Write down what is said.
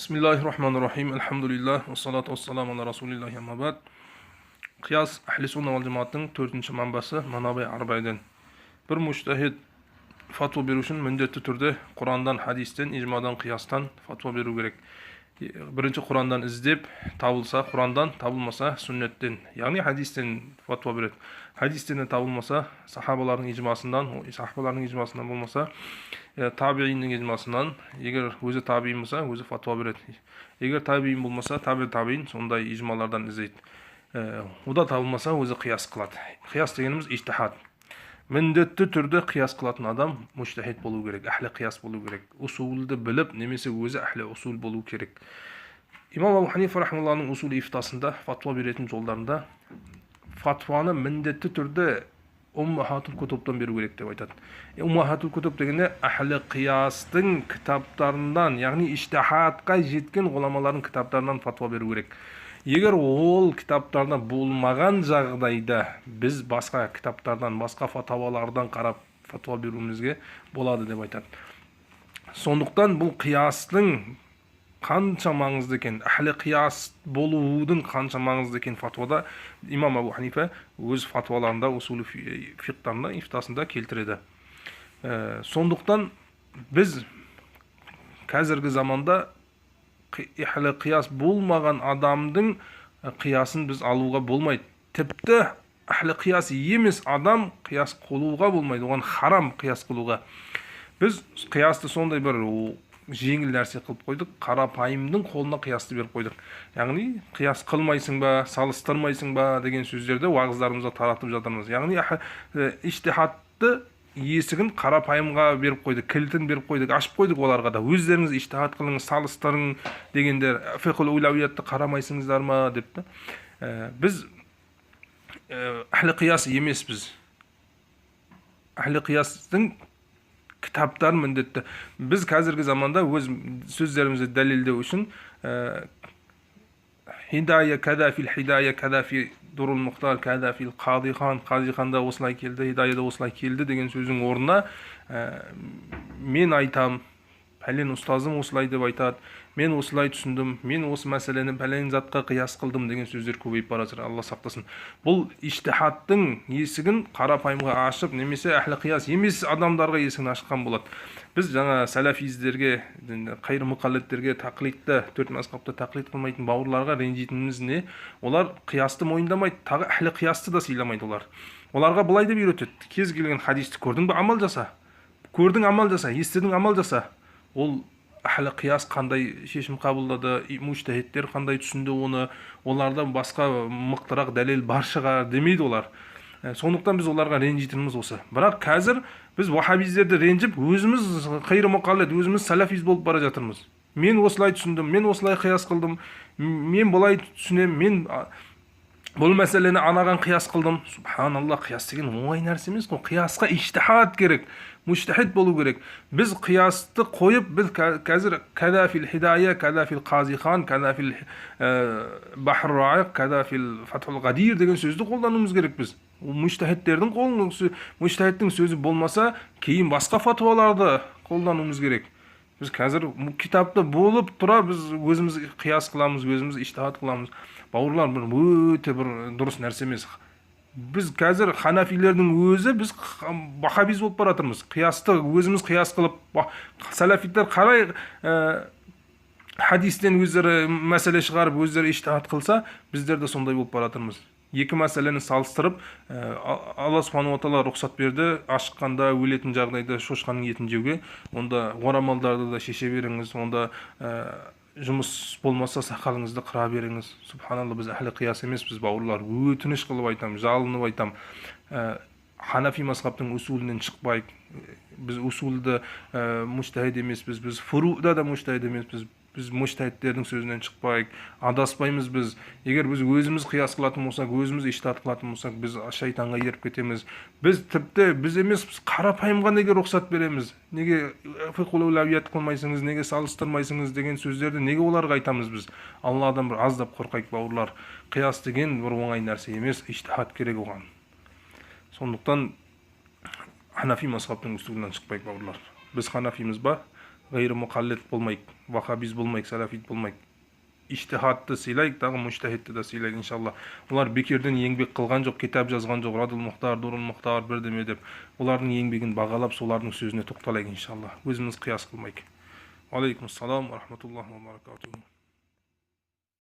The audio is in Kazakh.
Bismillahirrahmanirrahim. Elhamdülillah. Ve salatu ve selamu ala Resulillah amma ba'd. Qiyas ahli sunna vel cemaatning 4-chi manbasi Manabi Arba'dan. Bir mujtahid fatvo beruvchi mіндетті түрде Qur'ondan, hadisdan, ijmodan, qiyosdan fatvo beru kerak. Birinchi Qur'ondan izleb topilsa Qur'ondan, topilmasa sunnatdan, ya'ni hadisdan fatvo beradi. Hadisdan topilmasa sahobalarning ijmosidan, sahobalarning ijmosidan bo'lmasa tabiinning ijmosidan, agar o'zi tabiin bo'lsa, o'zi fatvo beradi. Agar tabiin bo'lmasa, tabiin sonday ijmolardan izlaydi. Uda topilmasa o'zi qiyos qiladi. Qiyos deganimiz ijtihad. Mіндетті түрде qiyos qilатын адам mujtahid болу керек, ahli qiyos болу керек. Usulni bilib, немесе өзі ahli usul болу керек. Imam Abu Hanifa rahimahullohning usul iftosida fatvo berетін жолдарында фатваны міндетті түрде Уммахатул Кутубтан беру керек деп айтады. Уммахатул Кутуб дегенде ahli qiyostың кітаптарынан, яғни ijtihadқа жеткен ғұламалардың кітаптарынан фатва беру керек. Егер ол кітаптарда болмаған жағдайда біз басқа кітаптардан, басқа фатуалардан қарап фатуа беруімізге болады деп айтады. Сондықтан бұл қиястың қанша маңызды екен, ахли қияс болудың қанша маңызды екен фатуада имам Абу Ханифа өз фатуаларында, усулы фиқтарында, ифтасында келтіреді. Сондықтан біз қазіргі заманда ahli qiyos bo'lmagan адамдың qiyosin biz алуға болмайды. Тіпті ahli qiyos емес адам qiyos қылуға болмайды. Оған харам qiyos қылуға. Біз qiyosты сондай бір жеңіл нәрсе қылып қойдық. Қарапайымдың қолына qiyosты беріп қойдық. Яғни qiyos қылмайсың ба, салыстырмайсың ба деген сөздерді уағыздарымызда таратып жатырмыз. Яғни ijtihadты есігін қарапайымға беріп қойдық, кілтін беріп қойдық, ашып қойдық оларға да. Өздеріңіз ijtihad қылыңыз, салыстырың дегендер, фиқхул аулавиятты қарамайсыңыздар ма депті. Біз ahli qiyos емеспіз. Ahli qiyostың кітаптарын міндетті. Біз қазіргі заманда өз сөздерімізді дәлелдеу үшін Hidaya kada fil hidaya kada fi Durul Muhtar kada fil Qadiqanda осылай келді, Hidayada осылай келді деген сөздің орнына мен айтам, пәлен ұстазым осылай деп айтады, мен осылай түсіндім, мен осы мәселені пәлен затқа қияс қылдым деген сөздер көбейіп бара жатыр. Алла сақтасын. Бұл ijtihadтың есігін қарапайымға ашып, немесе ahli qiyos емес адамдарға есігін ашқан болады. Біз жаңа сәләфиздерге, қайыр мұқаллеттерге, тақлидті, төрт мазхабты тақлид қылмайтын бауырларға ренжитініміз не? Олар қиясты мойындамайды, тағы ahli qiyosты да сыйламайды олар. Оларға былай деп үйретеді. Кез келген хадисті көрдің бе, амал жаса. Көрдің, амал жаса, естідің, амал жаса. Ол ahli qiyos қандай шешім қабылдады, мужтахидтер қандай түсінді оны, олардан басқа мықтырақ дәлел бар шығар демейді олар. Сондықтан біз оларға ренжитініміз осы. Бірақ қазір біз вахабиздерді ренжіп, өзіміз қайыр мұқаллет, өзіміз сәләфиз болып бара жатырмыз. Мен осылай түсіндім, мен осылай қияс қылдым, мен былай түсінем, мен бұл мәселені анаған қияс қылдым. Субханалла, қияс деген оңай нәрсе емес қой. Қиясқа ijtihad керек, mujtahid болу керек. Біз қиясты қойып, біз қазір када фил хидая, када фил қазихан, када фил бахр раиқ, када фил фатхул гадир деген сөзді қолдануымыз керек біз. Mujtahidтердің mujtahidтің сөзі болмаса, кейін басқа фатуаларды қолдануымыз керек. Біз қазір кітапта болып тұра, біз өзіміз қияс қыламыз, өзіміз ijtihad қыламыз. Бауырлар өте бір дұрыс нәрсе емес. Біз қазір ханафилердің өзі біз вахабиз болып бара жатырмыз. Қиясты өзіміз қияс қылып, сәләфиттер қарай хадистен өздері мәселе шығарып, өздері ijtihad қылса, біздер де сондай болып бара жатырмыз. Екі мәселені салыстырып, Алла Субхану ва Тағала рұқсат берді, ашыққанда, өлетін жағдайда шошқаның етін жеуге, онда орамалдарды да шеше беріңіз, онда жұмыс болмаса сақалыңызды қыра беріңіз. Субханалла, біз ahli qiyos емеспіз, бауырлар. Өтініш қылып айтам, жалынып айтам. Ханафи мазхабтың усулінен шықпайық. Біз усулды мujtahid емеспіз, біз фуруда да mujtahid емеспіз. Біз mujtahidтердің сөзінен шықпайық, адаспаймыз біз. Егер біз өзіміз қияс қылатын болсақ, өзіміз ijtihad қылатын болсақ, біз шайтанға еріп кетеміз. Біз тіпті біз емес, біз қарапайымға неге рұқсат береміз? Неге фиқхул аулавият қылмайсыңыз, неге салыстырмайсыңыз деген сөздерді неге оларға айтамыз біз? Алладан бір аздап қорқайық, бауырлар. Қияс деген бір оңай нәрсе емес, ijtihad керек оған. Сондықтан ханафи мазхабтың үстігінен шықпайық, бауырлар. Біз ханафиміз ба? gayri muqallid bolmayık, vahhabiz bolmayık, salafid bolmayık. İçtihatты сыйлайык, дагы мужтахидти да сыйлайык иншалла. Улар бекерден еңбек кылган жок, китап жазган жок, Радул Мухтар, Дурул Мухтар бирдеме деп. Улардын еңбегин багалап, солардын сөзүнө токтолайык иншалла. Өзүбүз кыяс кылмайык. Алейкум ассалам ва рахматуллахи ва баракатуху.